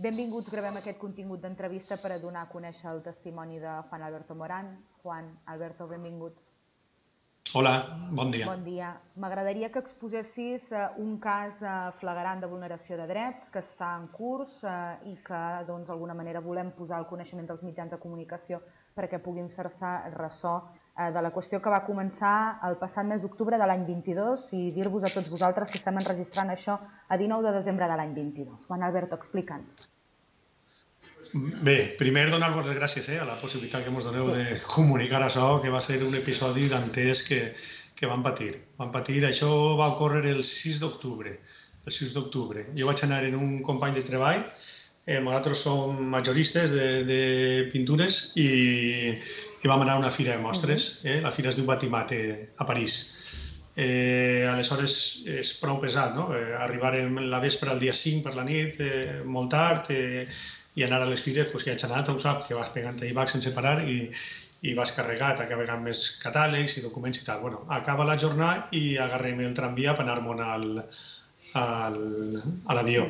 Benvinguts, gravem aquest contingut d'entrevista per a donar a conèixer el testimoni de Juan Alberto Morán. Juan Alberto, benvingut. Hola, bon dia. Bon dia. M'agradaria que exposessis un cas flagrant de vulneració de drets que està en curs i que d'alguna manera volem posar al coneixement dels mitjans de comunicació perquè puguin fer-se ressò de la qüestió que va començar el passat mes d'octubre de l'any 22 i dir-vos a tots vosaltres que estem enregistrant això a 19 de desembre de l'any 22. Juan Alberto, explica'ns. Bé, primer donar-vos les gràcies a la possibilitat que ens doneu de comunicar això, que va ser un episodi dantesc que vam patir. Això va ocórrer el 6 d'octubre. Jo vaig anar en un company de treball, nosaltres som majoristes de pintures i vam anar a una fira de mostres, la fira es diu Batimate, a París. Aleshores és prou pesat, no? Arribarem la vespre al dia 5 per la nit, molt tard, i anar a les fires, que haig anat, ho sap, que vas pegant i vaig sense parar i vas carregat, acabant més catàlegs i documents i tal. Bueno, acaba la jornada i agarrem el tramvia per anar-me'n a l'avió.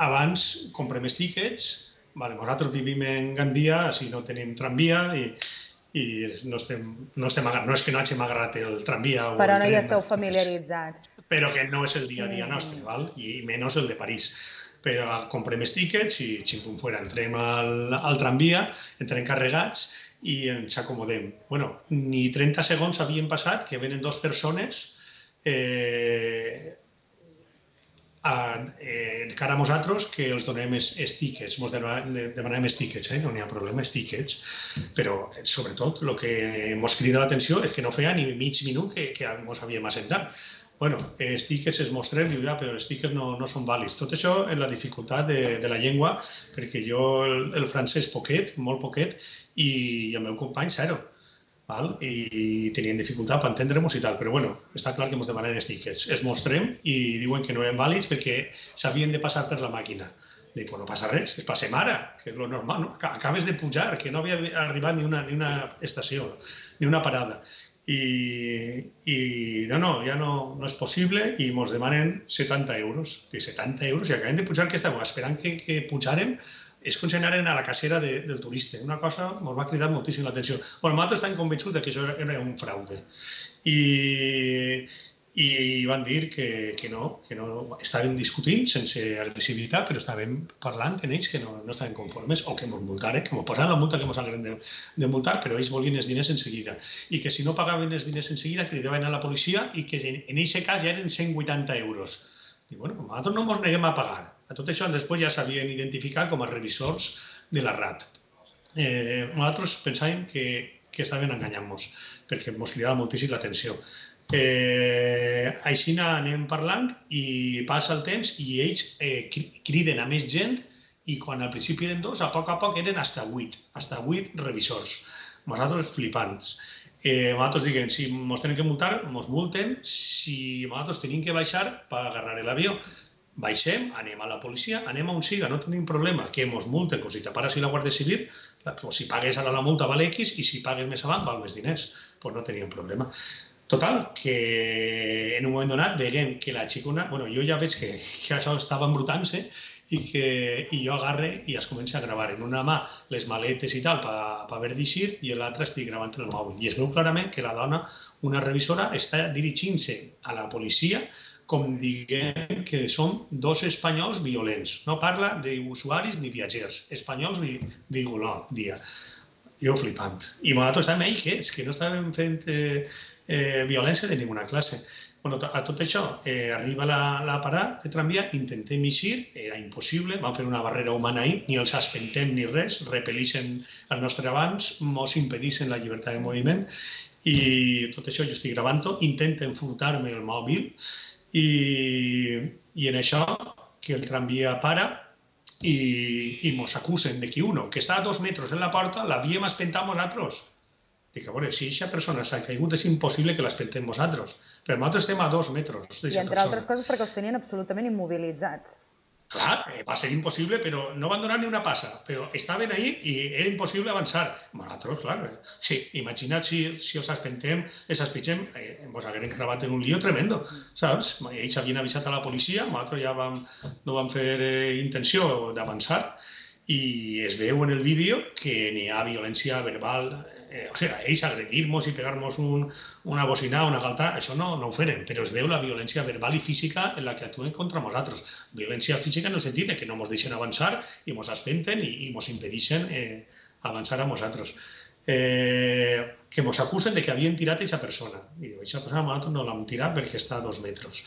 Abans comprem els tíquets, nosaltres vivim en Gandia, així no tenim tramvia i no és que no hàgim agarrat el tramvia o el tren. Però no hi esteu familiaritzats. Però que no és el dia a dia nostre, i menys el de París. Però comprem els tíquets i ximpum fora, entrem al tramvia, entrem carregats i ens acomodem. Bueno, ni 30 segons havien passat que venen dues persones cara a nosaltres que els donem els tíquets, ens demanem els tíquets, no n'hi ha problema, els tíquets, però sobretot el que ens crida l'atenció és que no feia ni mig minut que ens havíem assentat. Bueno, els tíquets els mostrem, diu ja, però els tíquets no són vàlids. Tot això és la dificultat de la llengua, perquè jo el francès poquet, molt poquet, i el meu company zero. I tenien dificultat per entendre-nos i tal, però bueno, està clar que ens demanen els tíquets. Els mostrem i diuen que no eren vàlids perquè s'havien de passar per la màquina. Dic, no passa res, es passem ara, que és lo normal, no? Acabes de pujar, que no havia arribat ni una estació, ni una parada. I no, ja no és possible i ens demanen 70 euros. Dic, 70 euros? I acabem de pujar, que estàvem esperant que pujàrem, és que ens anaren a la cacera del turista. Una cosa ens va cridar moltíssim l'atenció. Nosaltres estàvem convençuts que això era un fraude. I van dir que no, estaven discutint sense agressivitat, però estaven parlant en ells que no estaven conformes o que ens multaren, que ens posaran la multa que ens hagueren de multar, però ells volien els diners en seguida. I que si no pagaven els diners en seguida cridaven a la policia i que en aquest cas ja eren 180 euros. I bueno, nosaltres no ens neguem a pagar. A tot això després ja s'havien identificat com a revisors de la RAT. Nosaltres pensàvem que estaven enganyant-nos, perquè ens cridava moltíssim l'atenció. Així anem parlant i passa el temps i ells criden a més gent i quan al principi eren dos, a poc eren fins 8 revisors. Nosaltres flipants. Nosaltres diguem, si ens tenen que multar, ens multen. Si nosaltres tenim que baixar per agarrar l'avió, baixem, anem a la policia, anem a on siga, no tenim problema, que ens multen, com si te pares la Guàrdia Civil, si pagues ara la multa val X i si pagues més avant val més diners, doncs no teníem problema. Total, que en un moment donat veiem que la xicona, bueno, jo ja veig que això estava embrutant-se i jo agarre i es comença a gravar en una mà les maletes i tal per haver d'eixir i l'altra estic gravant el mòbil. I es veu clarament que la dona, una revisora, està dirigint-se a la policia com diguem que són dos espanyols violents. No parla d'usuaris ni viatgers, espanyols vigolants, dia. Jo flipant. I nosaltres estàvem ahí, que és? Que no estàvem fent violència de ninguna classe. A tot això, arriba la parada de tramvia, intentem eixir, era impossible, vam fer una barrera humana ahí, ni els aspentem ni res, repel·lixen el nostre abans, ens impedixen la llibertat de moviment i tot això jo estic gravant-ho, intenten furtar-me el mòbil i en això que el tramvia para i ens acusen de que uno que està a 2 metres en la porta l'havíem espentat nosaltres. Dic, a veure, si aquesta persona s'ha caigut és impossible que l'espentem nosaltres, però nosaltres estem a 2 metres. I entre altres coses perquè els tenien absolutament immobilitzats. Clar, va ser impossible, però no van donar ni una passa. Però estaven ahí i era impossible avançar. Nosaltres, clar, sí, imagina't si els aspitxem, ens hagueren clavat en un lío tremendo, saps? Ells havien avisat a la policia, nosaltres ja no vam fer intenció d'avançar i es veu en el vídeo que n'hi ha violència verbal, o sigui, ells agredir-nos i pegar-nos una bocinada, una galta, això no ho feren, però es veu la violència verbal i física en la que actuen contra nosaltres. Violència física en el sentit que no ens deixen avançar i ens espenten i ens impedeixen avançar a nosaltres. Que ens acusen de que havien tirat aquesta persona. I aquesta persona nosaltres no l'hem tirat perquè està a 2 metres.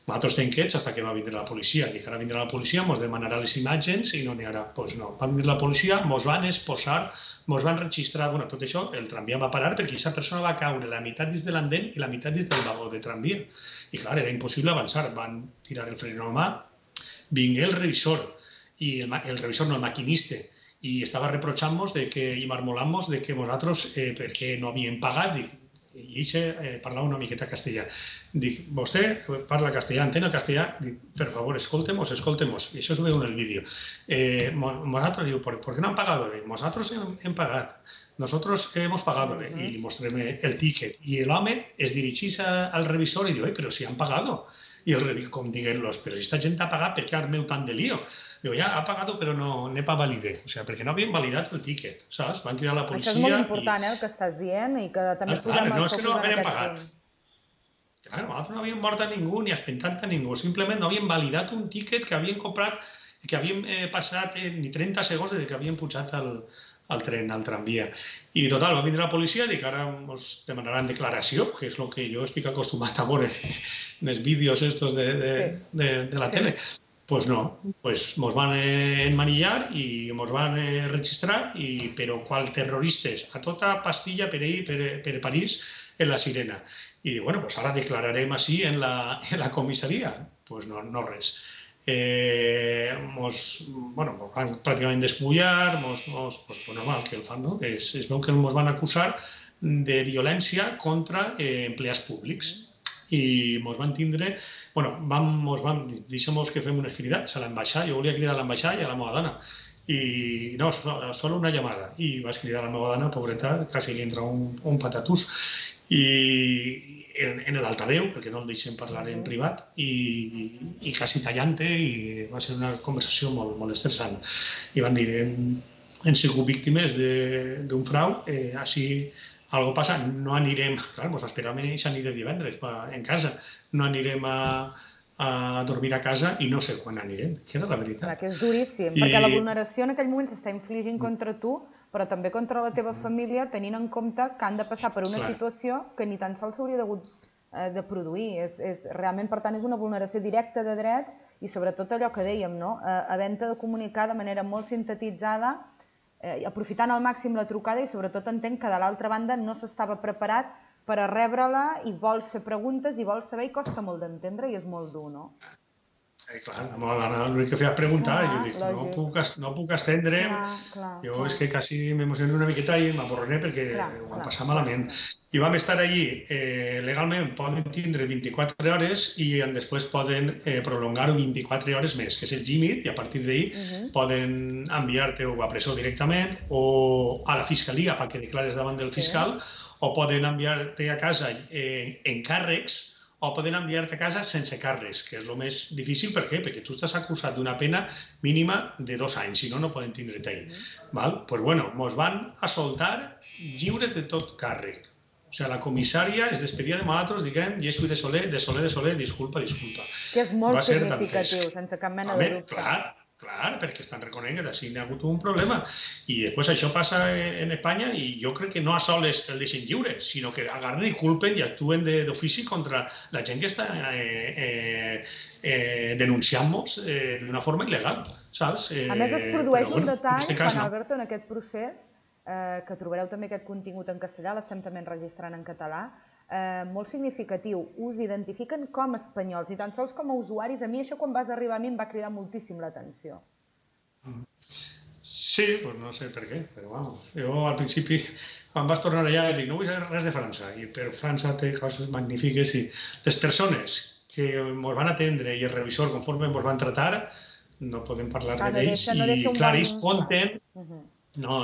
Nosaltres tenim quiets fins que va vindre la policia. I que ara vindrà la policia, ens demanarà les imatges i no n'hi haurà. Doncs no, va vindre la policia, ens van exposar, ens van registrar, bueno, tot això, el tramvia va parar perquè aquesta persona va caure la meitat dins de l'andén i la meitat dins del vagó de tramvia. I clar, era impossible avançar. Van tirar el freno a mà, vingué el revisor, i el revisor no, el maquinista, i estava reprochant-nos i marmolant-nos de que nosaltres, perquè no havíem pagat, i ell parlava una miqueta castellà. Dic, vostè parla castellà, entén el castellà? Dic, per favor, escoltemos. I això es veu en el vídeo. Nosaltres, diu, ¿por qué no han pagado? Nosotros hem pagat. Nosotros hemos pagado. I li mostrem el ticket. I l'home es dirigeix al revisor i diu, però si han pagado. I el revisor, com diguem-los, però si esta gent ha pagat, per què armeu tant de lío? Diu, ja, ha pagat, però no n'he pas validat. O sigui, perquè no havien validat el ticket, saps? Van cridar la policia... Això és molt important, el que estàs dient, i que també posem el focus en aquest punt. Clar, nosaltres no havíem mort a ningú ni espentat a ningú, simplement no havíem validat un ticket que havíem comprat, que havíem passat ni 30 segons des que havíem pujat al tren, al tramvia. I total, va vindre la policia i que ara ens demanaran declaració, que és el que jo estic acostumat a veure en els vídeos estos de la tele. Pues no, pues ens van enmanillar i ens van registrar, però qual terroristes, a tota pastilla per ahí, per París, en la sirena. I diu, bueno, pues ara declararem així en la comissaria. Pues no res. Ens van pràcticament despullar, pues normal que el fan, no? Es veu que ens van acusar de violència contra empleats públics. I ens van tindre, deixem que fem unes cridats a l'ambaixada, jo volia cridar a l'ambaixada i a la meva dona, i no, solo una llamada, i vaig cridar a la meva dona, pobreta, quasi li entra un patatús, i en l'altaveu, perquè no el deixem parlar en privat, i quasi tallant, i va ser una conversació molt estressant. I van dir, hem sigut víctimes d'un frau, així algo passa, no anirem, clar, ens esperàvem aquesta nit de divendres en casa, no anirem a dormir a casa i no sé quan anirem, que era la veritat. Que és duríssim, perquè la vulneració en aquell moment s'està infligint contra tu, però també contra la teva família, tenint en compte que han de passar per una situació que ni tan sols s'hauria hagut de produir. Realment, per tant, és una vulneració directa de drets i sobretot allò que dèiem, havent-te de comunicar de manera molt sintetitzada, aprofitant al màxim la trucada i sobretot entenc que de l'altra banda no s'estava preparat per a rebre-la i vols fer preguntes i vols saber i costa molt d'entendre i és molt dur, no? Clar, la meva dona l'únic que feia preguntar i jo dic, no puc estendre'm, jo és que quasi m'emociono una miqueta i m'aborraré perquè ho vam passar malament. I vam estar allí, legalment poden tindre 24 hores i després poden prolongar-ho 24 hores més, que és el límit, i a partir d'ahir poden enviar-te a presó directament o a la fiscalia perquè declares davant del fiscal, o poden enviar-te a casa encàrrecs, o poden enviar-te a casa sense càrrecs, que és el més difícil. Per què? Perquè tu estàs acusat d'una pena mínima de 2 anys, si no, no poden tindre't ahí. Doncs bueno, ens van a soltar lliures de tot càrrec. O sigui, la comissària es despedia de nosaltres dient, jo soy de Soler, disculpa. Que és molt significatiu, sense cap mena de dubte. Clar, perquè estan reconeixent que d'ací n'hi ha hagut un problema. I després això passa en Espanya i jo crec que no a soles el deixen lliure, sinó que agarren i culpen i actuen d'ofici contra la gent que està denunciant-nos d'una forma il·legal, saps? A més, es produeix un detall, Juan Alberto, en aquest procés, que trobareu també aquest contingut en castellà, l'estem també enregistrant en català, molt significatiu. Us identifiquen com a espanyols i tan sols com a usuaris. A mi això quan vas arribar a mi em va cridar moltíssim l'atenció. Sí, doncs no sé per què, però vamos. Jo al principi, quan vas tornar allà, dic, no vull saber res de França, i per França té coses magnífiques i les persones que ens van atendre i el revisor conforme ens van tratar, no podem parlar no d'ells, deixa i un clar, bon... ells conten... Uh-huh. No.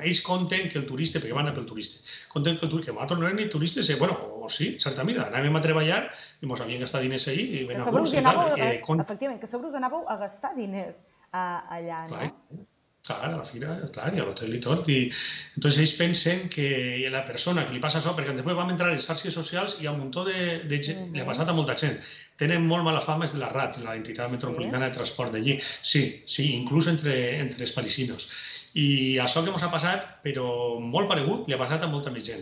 Ells conten que el turista, perquè van a pel turista, conten que nosaltres no érem ni turistes, bueno, o sí, certa mida, anàvem a treballar i ens havien gastat diners ahí, i ben a gust, i tal. Efectivament, que a sobre us anàveu a gastar diners allà, no? Clar, a la fira, clar, i a l'hotel i tot. I entonces ells pensen que la persona que li passa això, perquè després vam entrar a les xarxes socials i hi ha un muntó de gent, li ha passat a molta gent. Tenen molt mala fama és de la RAT, l'entitat metropolitana de transport d'allí. Sí, inclús entre els parisinos. I això que ens ha passat, però molt paregut, li ha passat a molta més gent.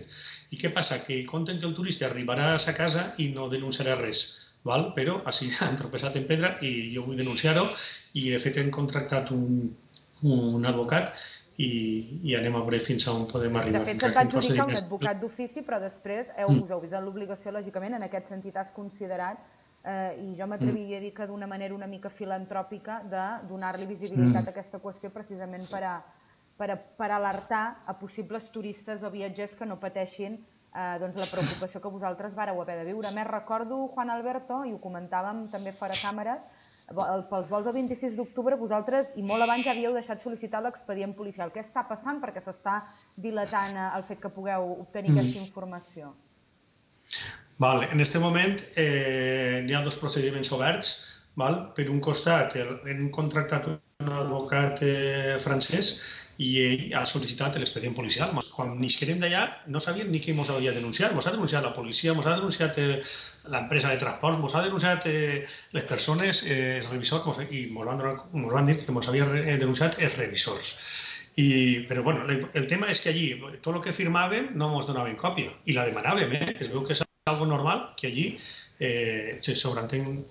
I què passa? Que conten que el turista arribarà a sa casa i no denunciarà res. Val? Però així han tropeçat en pedra i jo vull denunciar-ho i de fet hem contractat un advocat i anem a veure fins a on podem arribar. De fet, se't va adjudicar un advocat d'ofici, però després us heu vist en l'obligació, lògicament, en aquest sentit has considerat, i jo m'atreviria a dir que d'una manera una mica filantròpica, de donar-li visibilitat a aquesta qüestió precisament per alertar a possibles turistes o viatgers que no pateixin la preocupació que vosaltres vareu haver de viure. A més, recordo, Juan Alberto, i ho comentàvem també fora càmeres, pels vols del 26 d'octubre vosaltres, i molt abans, ja havíeu deixat sol·licitar l'expedient policial. Què està passant? Perquè s'està dilatant el fet que pugueu obtenir aquesta informació. En aquest moment hi ha dos procediments oberts. Per un costat, hem contractat un advocat francès i ell ha sol·licitat l'expedient policial. Quan nisquerem d'allà no sabíem ni qui ens havia denunciat. Ens ha denunciat la policia, ens ha denunciat l'empresa de transport, ens ha denunciat les persones, els revisors, i ens van dir que ens havia denunciat els revisors. Però el tema és que allí tot el que firmàvem no ens donaven còpia i la demanàvem. Es veu que és algo normal que allí se sobreentén,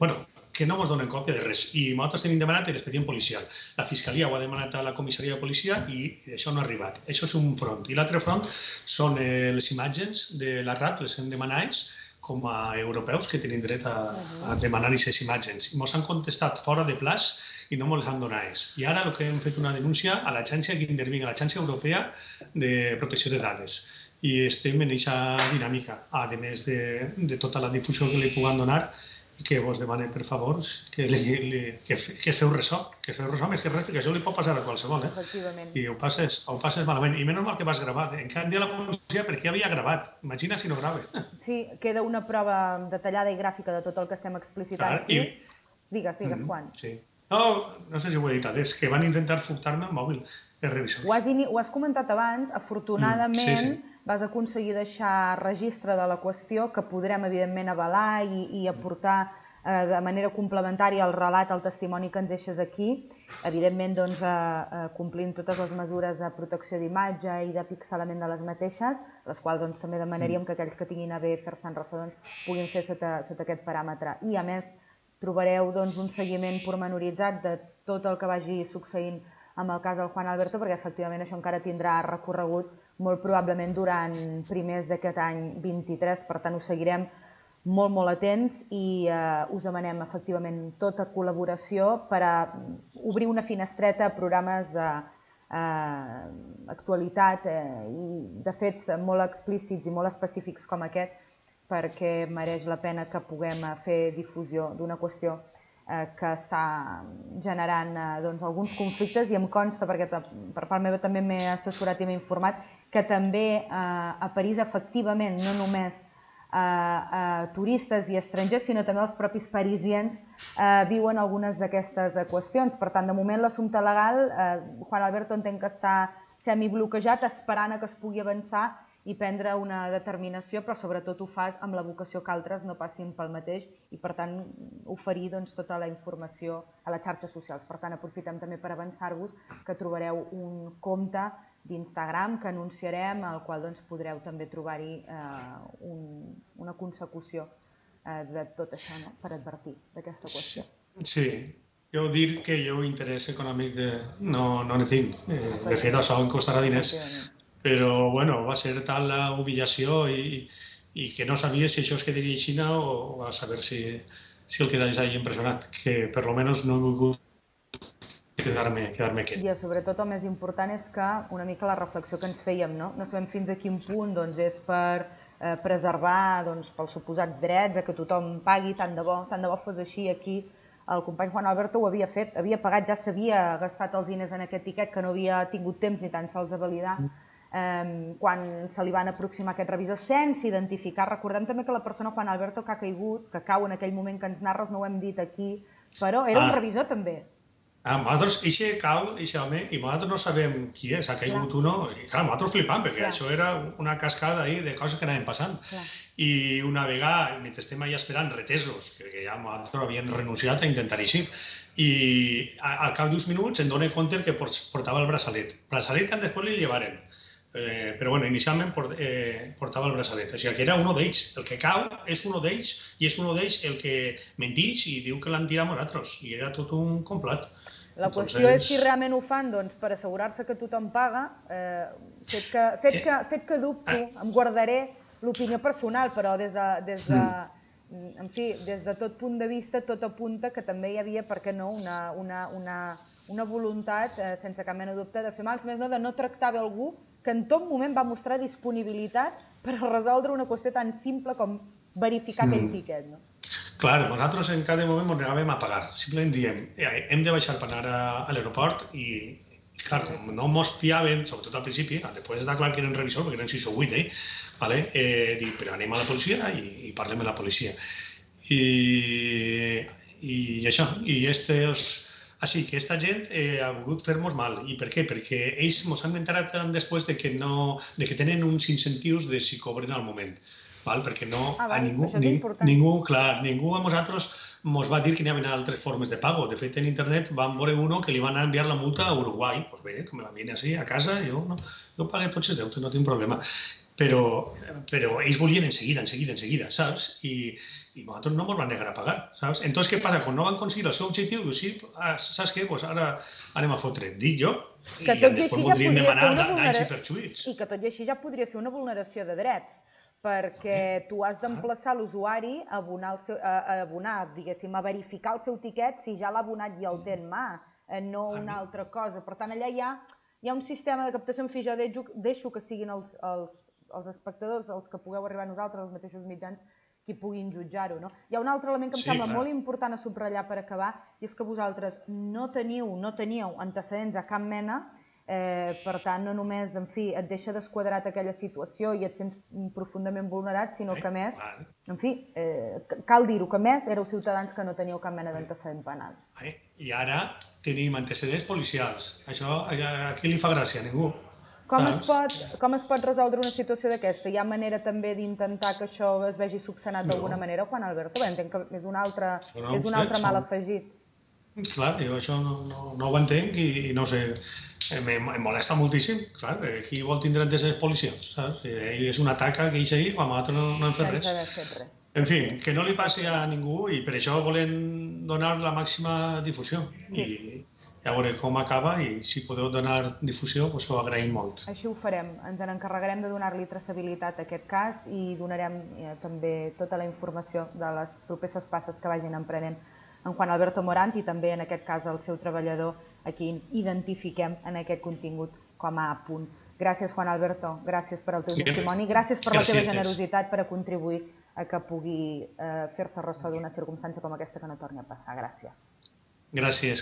que no ens donen còpia de res. I nosaltres tenim demanat l'expedient policial. La Fiscalia ho ha demanat a la comissaria de policia i això no ha arribat. Això és un front. I l'altre front són les imatges de la RAT, les hem demanat com a europeus que tenim dret a demanar aquestes imatges. I ens han contestat fora de plaç i no ens les han donat. I ara el que hem fet una denúncia a l'agència que intervingui, a l'Agència Europea de Protecció de Dades. I estem en aquesta dinàmica, a més de tota la difusió que li puguem donar, que vos demane, per favor, que feu ressò, més que res, perquè això li pot passar a qualsevol, i ho passes malament. I menys mal que vas gravar. Encara em dia la policia perquè havia gravat. Imagina si no grave. Sí, queda una prova detallada i gràfica de tot el que estem explicitant aquí. Digues, Juan. Sí. No sé si ho he dit, és que van intentar furtar-me el mòbil de revisors. Ho has comentat abans, afortunadament vas aconseguir deixar registre de la qüestió que podrem, evidentment, avalar i aportar de manera complementària al relat, al testimoni que ens deixes aquí, evidentment complint totes les mesures de protecció d'imatge i de pixelament de les mateixes, les quals també demanaríem que aquells que tinguin a bé fer-se'n ressò puguin fer sota aquest paràmetre. I, a més, trobareu un seguiment pormenoritzat de tot el que vagi succeint amb el cas del Juan Alberto, perquè efectivament això encara tindrà recorregut molt probablement durant primers d'aquest any 23, per tant ho seguirem molt atents i us demanem efectivament tota col·laboració per a obrir una finestreta a programes d'actualitat i de fets molt explícits i molt específics com aquest, perquè mereix la pena que puguem fer difusió d'una qüestió que està generant alguns conflictes, i em consta, perquè per part meva també m'he assessorat i m'he informat, que també a París efectivament no només turistes i estrangers, sinó també els propis parisiens viuen algunes d'aquestes qüestions. Per tant, de moment l'assumpte legal, Juan Alberto entenc que està semibloquejat, esperant que es pugui avançar i prendre una determinació, però sobretot ho fas amb la vocació que altres no passin pel mateix i, per tant, oferir tota la informació a les xarxes socials. Per tant, aprofitem també per avançar-vos que trobareu un compte d'Instagram que anunciarem, al qual podreu també trobar-hi una consecució de tot això, per advertir d'aquesta qüestió. Sí. Jo dir que jo interès econòmic no ne tinc. De fet, això em costarà diners. Però, va ser tal la humillació i que no sabia si això es quedaria així o a saber si el quedaria allà impressionat, que per almenys no he volgut quedar-me aquí. I sobretot el més important és que una mica la reflexió que ens fèiem, no sabem fins a quin punt és per preservar pels suposats drets, que tothom pagui, tant de bo fos així aquí el company Juan Alberto ho havia fet, havia pagat, ja s'havia gastat els diners en aquest tiquet, que no havia tingut temps ni tan sols de validar quan se li van aproximar aquests revisors sense identificar. Recordem també que la persona Juan Alberto que ha caigut, que cau en aquell moment que ens narres, no ho hem dit aquí, però era un revisor també. Nosaltres, eixe cau, eixe home, i nosaltres no sabem qui és, ha caigut uno, i clar, nosaltres flipam, perquè això era una cascada de coses que anaven passant. I una vegada, mentre estem allà esperant retesos, que ja nosaltres havíem renunciat a intentar eixir, i al cap d'uns minuts em dono compte que portava el braçalet que després li llevaren. Però bueno, inicialment portava el braçalet, o sigui que era uno d'ells, el que cau és uno d'ells i és uno d'ells el que mentix i diu que l'han tirat nosaltres, i era tot un complot. La qüestió és si realment ho fan per assegurar-se que tothom paga. Fet que dubto, em guardaré l'opinió personal, però des de tot punt de vista tot apunta que també hi havia, per què no, una voluntat, sense cap mena de dubte, de fer mal, més no de no tractar bé algú que en tot moment va mostrar disponibilitat per resoldre una qüestió tan simple com verificar aquell tiquet, no? Clar, nosaltres en cada moment ens negàvem a pagar. Simplement diem, hem de baixar per anar a l'aeroport i, clar, com no ens fiàvem, sobretot al principi, després està clar que eren revisors, perquè eren 6 o 8, dic, però anem a la policia i parlem amb la policia. I això, i així que aquesta gent ha volgut fer-nos mal. I per què? Perquè ells ens han enterat després de que tenen uns incentius de si cobren al moment. Perquè ningú a nosaltres ens va dir que hi havia altres formes de pago. De fet, en internet vam veure uno que li van enviar la multa a Uruguai. Doncs bé, com la viene així a casa, jo pagué tots els deutes, no tinc problema. Però ells volien enseguida, saps? I nosaltres no ens van negar a pagar, saps? Entonces, què passa? Quan no van aconseguir el seu objectiu, dius, sí, saps què? Doncs ara anem a fotre. Dic jo, i després voldríem demanar danys i perjuís. I que tot i així ja podria ser una vulneració de drets, perquè tu has d'emplaçar l'usuari a abonar, diguéssim, a verificar el seu tiquet si ja l'ha abonat i el té en mà, no una altra cosa. Per tant, allà hi ha un sistema de captació en fi, jo deixo que siguin els espectadors, els que pugueu arribar a nosaltres, els mateixos mitjans, qui puguin jutjar-ho. Hi ha un altre element que em sembla molt important a subratllar per acabar, i és que vosaltres no teníeu antecedents a cap mena, per tant, no només, en fi, et deixa desquadrat aquella situació i et sents profundament vulnerat, sinó que més, en fi, cal dir-ho, que més éreu ciutadans que no teníeu cap mena d'antecedent penal. I ara tenim antecedents policials. Això a qui li fa gràcia? A ningú. Com es pot resoldre una situació d'aquesta? Hi ha manera també d'intentar que això es vegi subsanat d'alguna manera, Juan Alberto? Entenc que és un altre mal afegit. Clar, jo això no ho entenc i no sé, em molesta moltíssim. Clar, qui vol tindre antecedents policials, saps? Ell és una taca que eix ahir quan nosaltres no hem fet res. En fi, que no li passi a ningú i per això volem donar la màxima difusió. I ja veurem com acaba i si podeu donar difusió, doncs ho agraïm molt. Així ho farem. Ens encarregarem de donar-li traçabilitat a aquest cas i donarem també tota la informació de les properes passes que vagin emprenent en Juan Alberto Morant i també en aquest cas el seu treballador a qui identifiquem en aquest contingut com a punt. Gràcies, Juan Alberto, gràcies per al teu testimoni, gràcies per la teva generositat per a contribuir a que pugui fer-se ressò d'una circumstància com aquesta que no torni a passar. Gràcies. Gràcies.